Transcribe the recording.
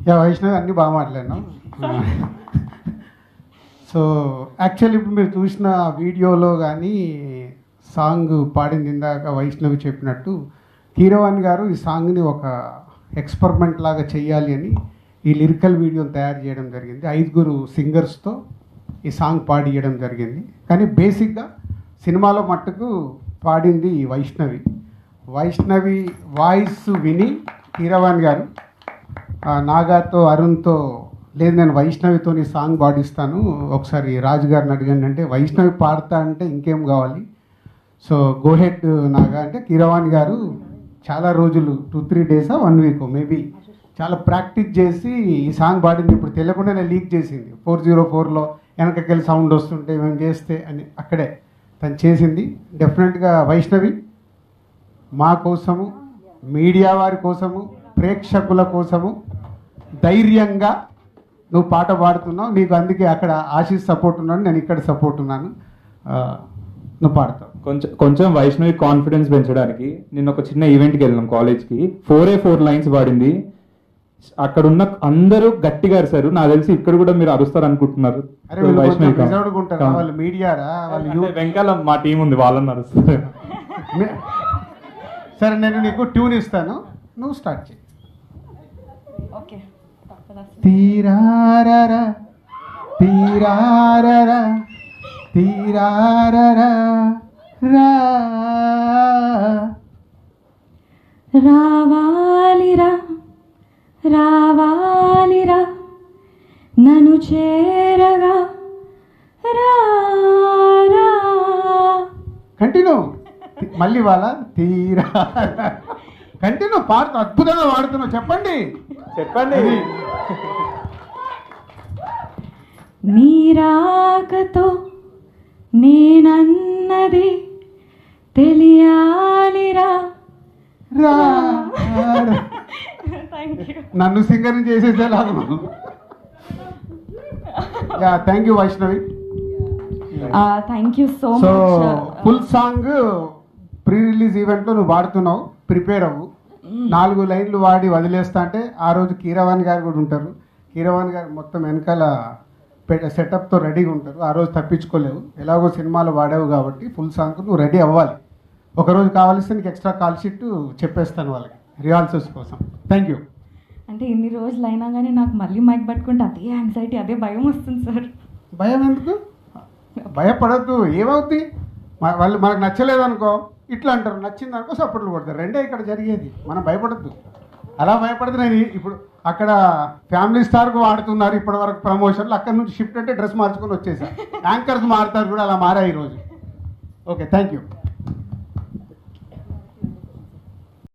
Yeah Vaishnavi అన్నీ బాగా మాట్లాడినాం. సో యాక్చువల్లీ ఇప్పుడు మీరు చూసిన వీడియోలో కానీ సాంగ్ పాడింది ఇందాక వైష్ణవి చెప్పినట్టు కీరవాణి గారు ఈ సాంగ్ని ఒక ఎక్స్పెరిమెంట్ లాగా చేయాలి అని ఈ లిరికల్ వీడియోని తయారు చేయడం జరిగింది. 5 సింగర్స్తో ఈ సాంగ్ పాడియడం జరిగింది. కానీ బేసిక్గా సినిమాలో మట్టుకు పాడింది వైష్ణవి వాయిస్ విని కీరవాణి గారు నాగాతో అరుణ్తో లేదు నేను వైష్ణవితో ఈ సాంగ్ పాడిస్తాను, ఒకసారి రాజు గారిని అడిగండి అంటే వైష్ణవి పాడతా అంటే ఇంకేం కావాలి, సో గోహెడ్ నాగా అంటే కీరవాణి గారు చాలా రోజులు 2-3 డేసా 1 వీక్ మేబీ చాలా ప్రాక్టీస్ చేసి ఈ సాంగ్ పాడింది. ఇప్పుడు తెలియకుండానే లీక్ చేసింది 404లో వెనకకెళ్ళి సౌండ్ వస్తుంటే మేము చేస్తే అని అక్కడే తను చేసింది. డెఫినెట్గా వైష్ణవి మా కోసము, మీడియా వారి కోసము, ప్రేక్షకుల కోసము ధైర్యంగా నువ్వు పాట పాడుతున్నావు. నీకు అందుకే అక్కడ ఆశీస్ సపోర్ట్ ఉన్నాను, నేను ఇక్కడ సపోర్ట్ ఉన్నాను, నువ్వు పాడతావు. కొంచెం వైష్ణవి కాన్ఫిడెన్స్ పెంచడానికి నిన్న ఒక చిన్న ఈవెంట్కి వెళ్ళినాం కాలేజ్కి. 4 లైన్స్ పాడింది. అక్కడ ఉన్న అందరూ గట్టిగా అరిశారు. నాకు తెలిసి ఇక్కడ కూడా మీరు అరుస్తారు అనుకుంటున్నారు. వాళ్ళు మీడియారా వాళ్ళు వెంకాల మా టీం ఉంది, వాళ్ళని అరుస్తారు. సరే నేను నీకు ట్యూన్ ఇస్తాను, నువ్వు స్టార్ట్ చేయి. ఓకే. తీరారరా తీరారరా తీరారరా రావాలిరా రావాలిరా నన్ను చేరగా రా. కంటిన్యూ మళ్ళీ వాళ్ళ తీరా కంటిన్యూ పాడుతూ అద్భుతంగా వాడుతున్నావు. చెప్పండి. నీరాకతో నేనన్నది తెలియాలిరా. నన్ను సింగర్ని చేసేసేలాగా. Yeah thank you Vaishnavi. Thank you so so much. Full song pre release ఈవెంట్లో నువ్వు పాడుతున్నావు, ప్రిపేర్ అవ్వు. 4 లైన్లు వాడి వదిలేస్తా అంటే ఆ రోజు కీరవాణి గారు కూడా ఉంటారు. కీరవాణి గారు మొత్తం వెనకాల సెటప్తో రెడీగా ఉంటారు. ఆ రోజు తప్పించుకోలేవు, ఎలాగో సినిమాలో వాడావు కాబట్టి ఫుల్ సాంగ్ నువ్వు రెడీ అవ్వాలి. ఒకరోజు కావాల్సి నీకు ఎక్స్ట్రా కాల్ షీట్ చెప్పేస్తాను వాళ్ళకి రిహార్సల్స్ కోసం. Thank you. అంటే ఇన్ని రోజులు అయినా కానీ నాకు మళ్ళీ మైక్ పట్టుకుంటే అదే యాంగ్జైటీ, అదే భయం వస్తుంది సార్. భయం ఎందుకు? భయపడద్దు. ఏమవుతుంది? వాళ్ళు మనకు నచ్చలేదు అనుకో ఇట్లా అంటారు, నచ్చింది అనుకో సపోర్ట్లు కొడతారు. రెండే ఇక్కడ జరిగేది. మనం భయపడద్దు. అలా భయపడితే నేను ఇప్పుడు అక్కడ ఫ్యామిలీ స్టార్కు వాడుతున్నారు ఇప్పటి వరకు ప్రమోషన్లు, అక్కడ నుంచి షిఫ్ట్ అంటే డ్రెస్ మార్చుకొని వచ్చేసారు. యాంకర్స్ మారుతారు కూడా, అలా మారా ఈరోజు. Okay thank you.